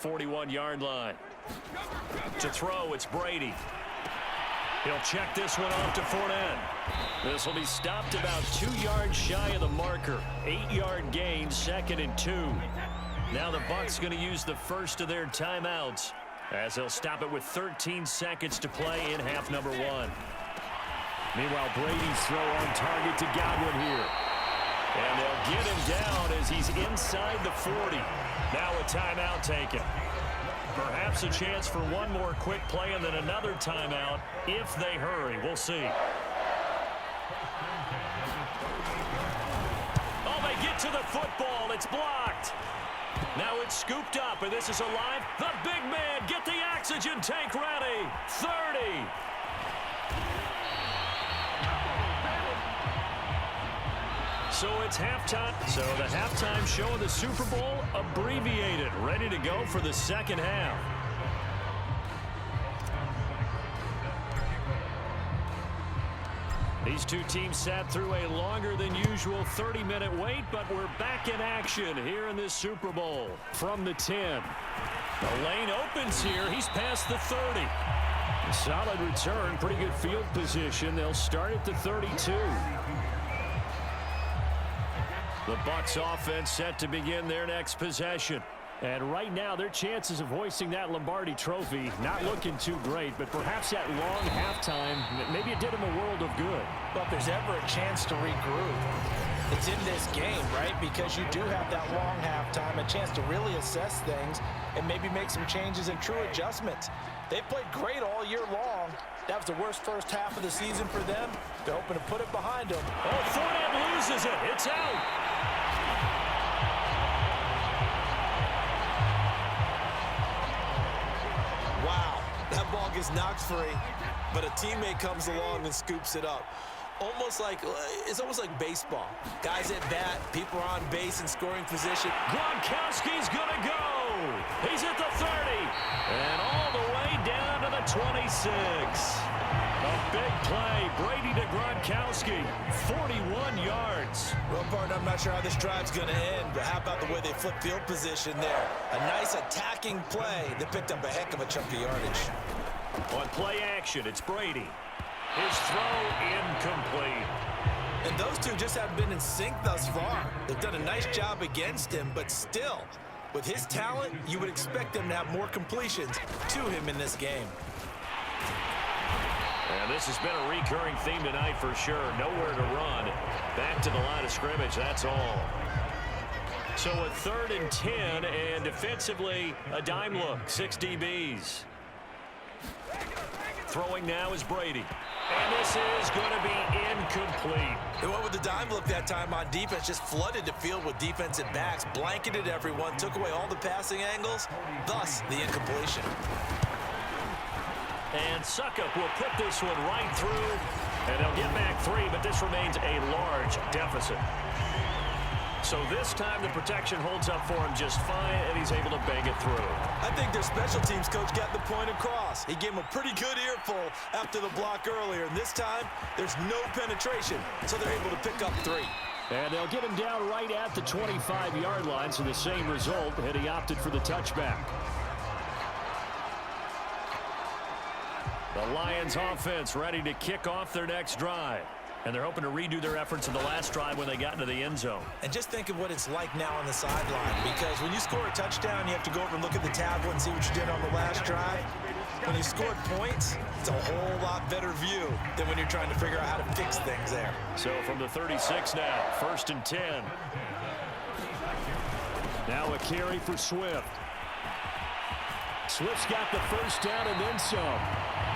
41-yard line. To throw, it's Brady. He'll check this one off to Fournette. This will be stopped about 2 yards shy of the marker. 8-yard gain, 2nd and 2. Now the Bucs going to use the first of their timeouts as they'll stop it with 13 seconds to play in half number 1. Meanwhile, Brady's throw on target to Godwin here. And they'll get him down as he's inside the 40. Now a timeout taken. Perhaps a chance for one more quick play and then another timeout if they hurry. We'll see. Oh, they get to the football. It's blocked. Now it's scooped up, and this is alive. The big man, get the oxygen tank ready. 30. So it's halftime. So the halftime show of the Super Bowl abbreviated, ready to go for the second half. These two teams sat through a longer than usual 30-minute wait, but we're back in action here in this Super Bowl. From the 10. The lane opens here. He's past the 30. A solid return, pretty good field position. They'll start at the 32. The Bucs offense set to begin their next possession. And right now, their chances of hoisting that Lombardi trophy not looking too great, but perhaps that long halftime, maybe it did them a world of good. But if there's ever a chance to regroup, it's in this game, right? Because you do have that long halftime, a chance to really assess things and maybe make some changes and true adjustments. They played great all year long. That was the worst first half of the season for them. They're hoping to put it behind them. Oh, Fournette loses it. It's out. Wow, that ball gets knocked free, but a teammate comes along and scoops it up. It's almost like baseball. Guys at bat, people are on base in scoring position. Gronkowski's gonna go. He's at the 30 and all the way down to the 26. A big play. Brady to Gronkowski. 41 yards. Well, partner, I'm not sure how this drive's going to end, but how about the way they flip field position there? A nice attacking play that picked up a heck of a chunk of yardage. On play action, it's Brady. His throw incomplete. And those two just haven't been in sync thus far. They've done a nice job against him, but still, with his talent, you would expect them to have more completions to him in this game. And this has been a recurring theme tonight for sure. Nowhere to run. Back to the line of scrimmage, that's all. So a 3rd and 10, and defensively, a dime look, 6 DBs. Throwing now is Brady. And this is going to be incomplete. They went with the dime look that time on defense, just flooded the field with defensive backs, blanketed everyone, took away all the passing angles, thus the incompletion. And Suckup will put this one right through, and they'll get back 3, but this remains a large deficit. So this time the protection holds up for him just fine, and he's able to bang it through. I think their special teams coach got the point across. He gave him a pretty good earful after the block earlier, and this time there's no penetration, so they're able to pick up 3. And they'll get him down right at the 25-yard line, so the same result, and he opted for the touchback. The Lions offense ready to kick off their next drive. And they're hoping to redo their efforts in the last drive when they got into the end zone. And just think of what it's like now on the sideline, because when you score a touchdown, you have to go over and look at the tablet and see what you did on the last drive. When you scored points, it's a whole lot better view than when you're trying to figure out how to fix things there. So from the 36 now, 1st and 10. Now a carry for Swift. Swift's got the first down and then some.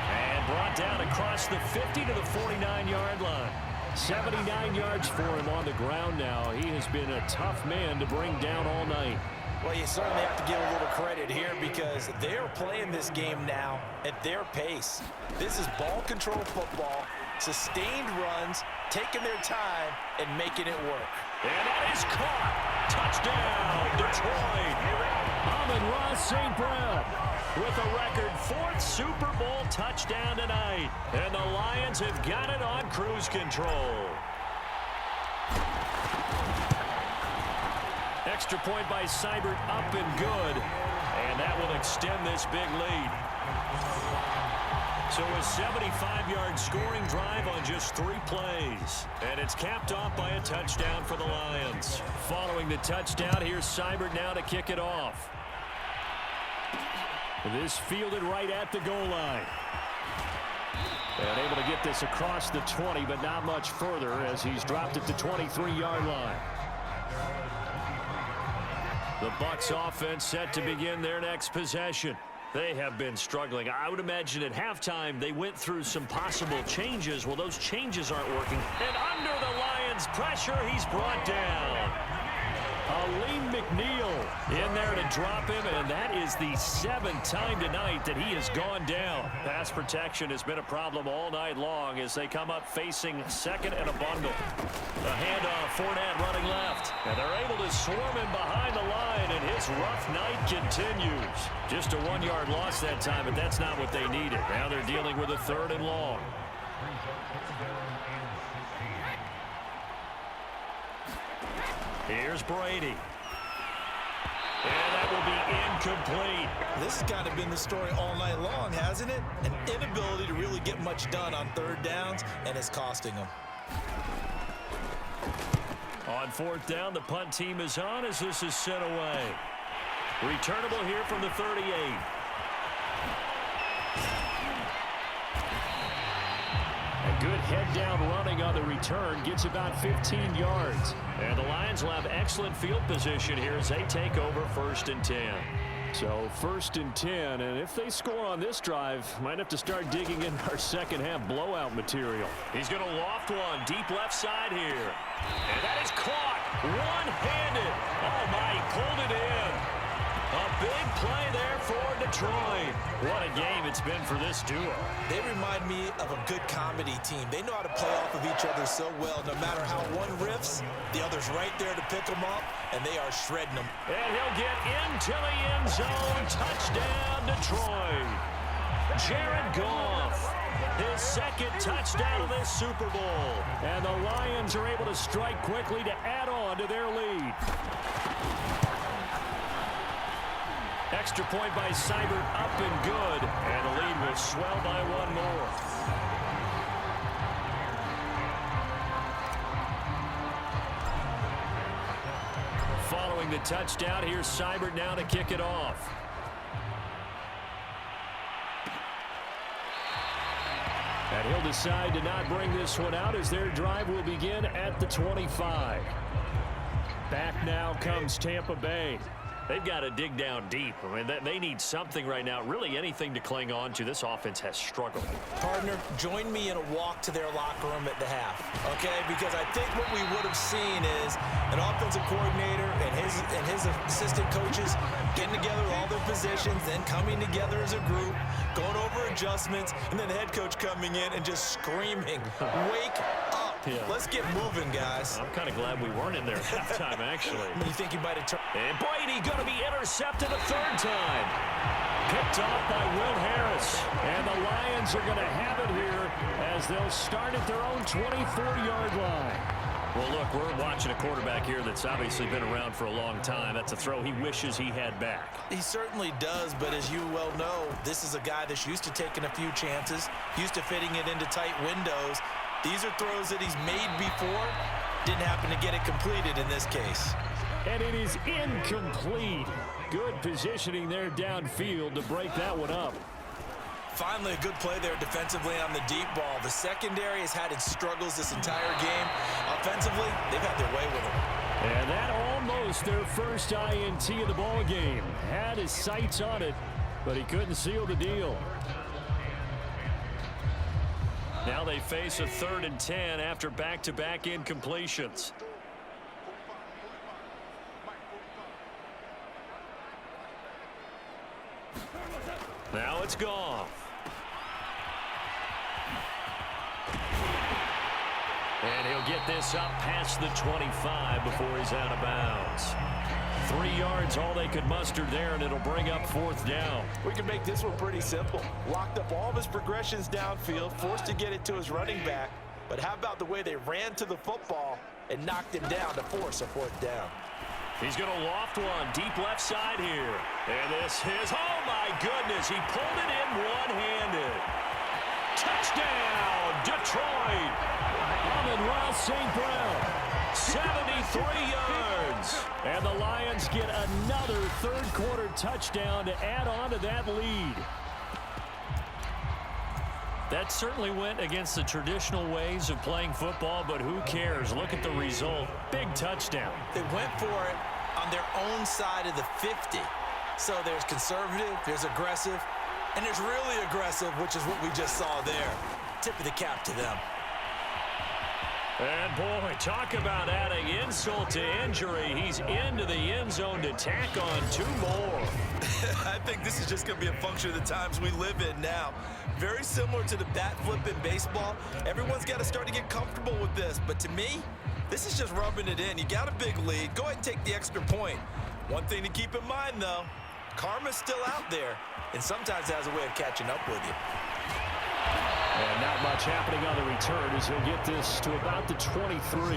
And brought down across the 50 to the 49-yard line. 79 yards for him on the ground now. He has been a tough man to bring down all night. Well, you certainly have to give a little credit here because they're playing this game now at their pace. This is ball control football, sustained runs, taking their time, and making it work. And that is caught. Touchdown, Detroit. Amon-Ra St. Brown with a record 4th Super Bowl touchdown tonight. And the Lions have got it on cruise control. Extra point by Seibert, up and good. And And that will extend this big lead. So a 75-yard scoring drive on just 3 plays. And it's capped off by a touchdown for the Lions. Following the touchdown, here's Seibert now to kick it off. This fielded right at the goal line. And able to get this across the 20, but not much further as he's dropped at the 23-yard line. The Bucs offense set to begin their next possession. They have been struggling. I would imagine at halftime they went through some possible changes. Well, those changes aren't working. And under the Lions' pressure, he's brought down. Aleem McNeil in there to drop him, and that is the 7th time tonight that he has gone down. Pass protection has been a problem all night long as they come up facing second and a bundle. The handoff, Fournette running left, and they're able to swarm him behind the line, and his rough night continues. Just a 1-yard loss that time, but that's not what they needed. Now they're dealing with a 3rd and long. Here's Brady. And that will be incomplete. This has kind of been the story all night long, hasn't it? An inability to really get much done on 3rd downs, and it's costing them. On 4th down, the punt team is on as this is sent away. Returnable here from the 38. A good head-down running on the return gets about 15 yards. And the Lions will have excellent field position here as they take over 1st and 10. So 1st and 10, and if they score on this drive, might have to start digging in our second-half blowout material. He's going to loft one deep left side here. And that is caught one-handed. Oh, my, he pulled it in. A big play there for Detroit. What a game it's been for this duo. They remind me of a good comedy team. They know how to play off of each other so well. No matter how one riffs, the other's right there to pick them up, and they are shredding them. And he'll get into the end zone. Touchdown, Detroit. Jared Goff, his 2nd touchdown of this Super Bowl. And the Lions are able to strike quickly to add on to their lead. Extra point by Seibert, up and good. And the lead will swell by 1 more. Following the touchdown, here's Seibert now to kick it off. And he'll decide to not bring this one out as their drive will begin at the 25. Back now comes Tampa Bay. They've got to dig down deep. I mean, they need something right now, really anything to cling on to. This offense has struggled. Partner, join me in a walk to their locker room at the half, okay? Because I think what we would have seen is an offensive coordinator and his assistant coaches getting together all their positions, then coming together as a group, going over adjustments, and then the head coach coming in and just screaming, wake up. Yeah. Let's get moving, guys. I'm kind of glad we weren't in there at halftime, actually. You think you might have turned. And Brady going to be intercepted a 3rd time. Picked off by Will Harris. And the Lions are going to have it here as they'll start at their own 24-yard line. Well, look, we're watching a quarterback here that's obviously been around for a long time. That's a throw he wishes he had back. He certainly does, but as you well know, this is a guy that's used to taking a few chances, used to fitting it into tight windows. These are throws that he's made before. Didn't happen to get it completed in this case. And it is incomplete. Good positioning there downfield to break that one up. Finally, a good play there defensively on the deep ball. The secondary has had its struggles this entire game. Offensively, they've had their way with it. And that almost their first INT of the ball game. Had his sights on it, but he couldn't seal the deal. Now they face a 3rd and 10 after back-to-back incompletions. Now it's Goff. And he'll get this up past the 25 before he's out of bounds. 3 yards, all they could muster there, and it'll bring up 4th down. We can make this one pretty simple. Locked up all of his progressions downfield, forced to get it to his running back. But how about the way they ran to the football and knocked him down to force a 4th down? He's going to loft one deep left side here. And this is, oh my goodness, he pulled it in one-handed. Touchdown, Detroit. Amon-Ra St. Brown, 73 yards. And the Lions get another third-quarter touchdown to add on to that lead. That certainly went against the traditional ways of playing football, but who cares? Look at the result. Big touchdown. They went for it on their own side of the 50. So there's conservative, there's aggressive, and there's really aggressive, which is what we just saw there. Tip of the cap to them. And boy, talk about adding insult to injury. He's into the end zone to tack on two more. I think this is just going to be a function of the times we live in now. Very similar to the bat flip in baseball. Everyone's got to start to get comfortable with this. But to me, this is just rubbing it in. You got a big lead. Go ahead and take the extra point. One thing to keep in mind, though, karma's still out there, and sometimes it has a way of catching up with you. And not much happening on the return as he'll get this to about the 23.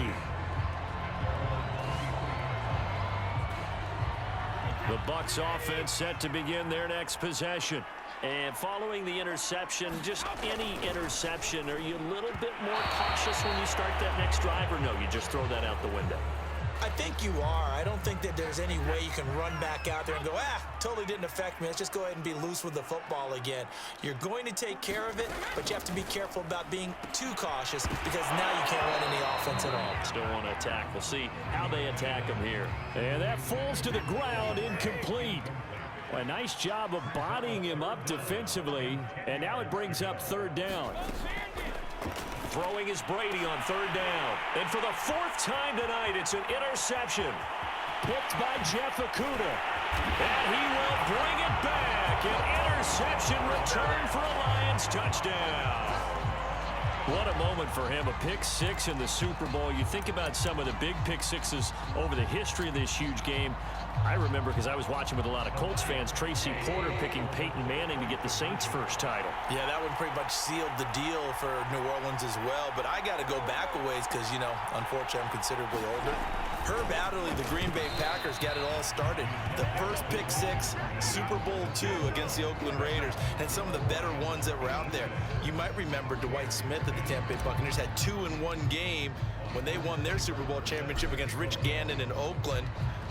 The Bucs offense set to begin their next possession. And following the interception, just any interception, are you a little bit more cautious when you start that next drive, or no, you just throw that out the window? I think you are. I don't think that there's any way you can run back out there and go, totally didn't affect me. Let's just go ahead and be loose with the football again. You're going to take care of it, but you have to be careful about being too cautious because now you can't run any offense at all. Still want to attack. We'll see how they attack him here. And that falls to the ground, incomplete. A nice job of bodying him up defensively, and now it brings up third down. Throwing is Brady on third down. And for the fourth time tonight, it's an interception. Picked by Jeff Okudah. And he will bring it back. An interception return for a Lions touchdown. What a moment for him. A pick six in the Super Bowl. You think about some of the big pick sixes over the history of this huge game. I remember, because I was watching with a lot of Colts fans, Tracy Porter picking Peyton Manning to get the Saints' first title. Yeah, that one pretty much sealed the deal for New Orleans as well. But I got to go back a ways because, you know, unfortunately I'm considerably older. Herb Adderley, the Green Bay Packers, got it all started. The first pick six, Super Bowl II against the Oakland Raiders, and some of the better ones that were out there. You might remember Dwight Smith at the Tampa Bay Buccaneers had 2 in one game when they won their Super Bowl championship against Rich Gannon in Oakland.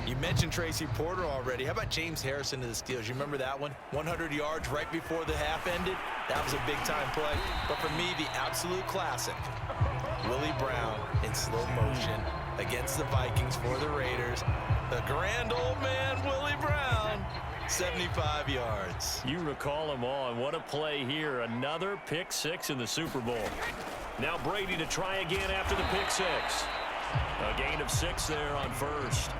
You mentioned Tracy Porter already. How about James Harrison to the Steelers? You remember that one? 100 yards right before the half ended? That was a big-time play. But for me, the absolute classic, Willie Brown in slow motion against the Vikings for the Raiders. The grand old man, Willie Brown, 75 yards. You recall them all, and what a play here. Another pick six in the Super Bowl. Now Brady to try again after the pick six. A gain of 6 there on first.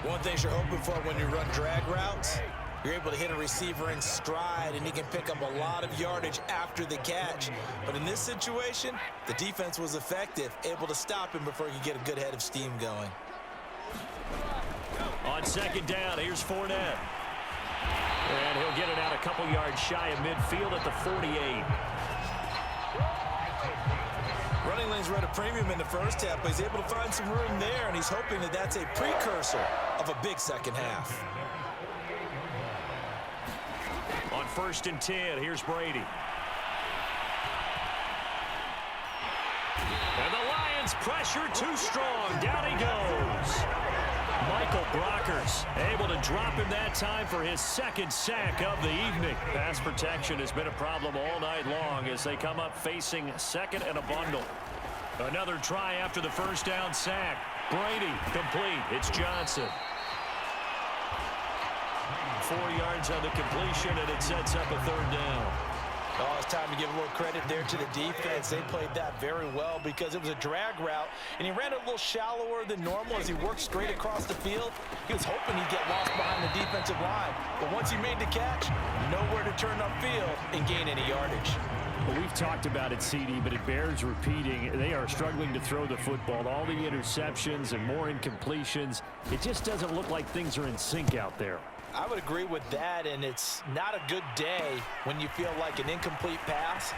One thing you're hoping for when you run drag routes, you're able to hit a receiver in stride, and he can pick up a lot of yardage after the catch. But in this situation, the defense was effective, able to stop him before he could get a good head of steam going. On second down, here's Fournette. And he'll get it out a couple yards shy of midfield at the 48. Running lanes were at a premium in the first half, but he's able to find some room there, and he's hoping that that's a precursor of a big second half. On first and 10, here's Brady. And the Lions pressure too strong. Down he goes. Michael Brockers able to drop him that time for his second sack of the evening. Pass protection has been a problem all night long as they come up facing second and a bundle. Another try after the first down sack. Brady complete. It's Johnson. 4 yards on the completion, and it sets up a third down. Oh, it's time to give a little credit there to the defense. They played that very well because it was a drag route, and he ran it a little shallower than normal as he worked straight across the field. He was hoping he'd get lost behind the defensive line, but once he made the catch, nowhere to turn upfield and gain any yardage. Well, we've talked about it, CD, but it bears repeating. They are struggling to throw the football. All the interceptions and more incompletions. It just doesn't look like things are in sync out there. I would agree with that, and it's not a good day when you feel like an incomplete pass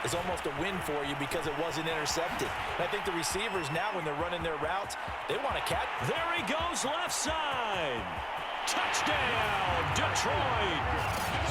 is almost a win for you because it wasn't intercepted. And I think the receivers now, when they're running their routes, they want to catch. There he goes left side. Touchdown, Detroit.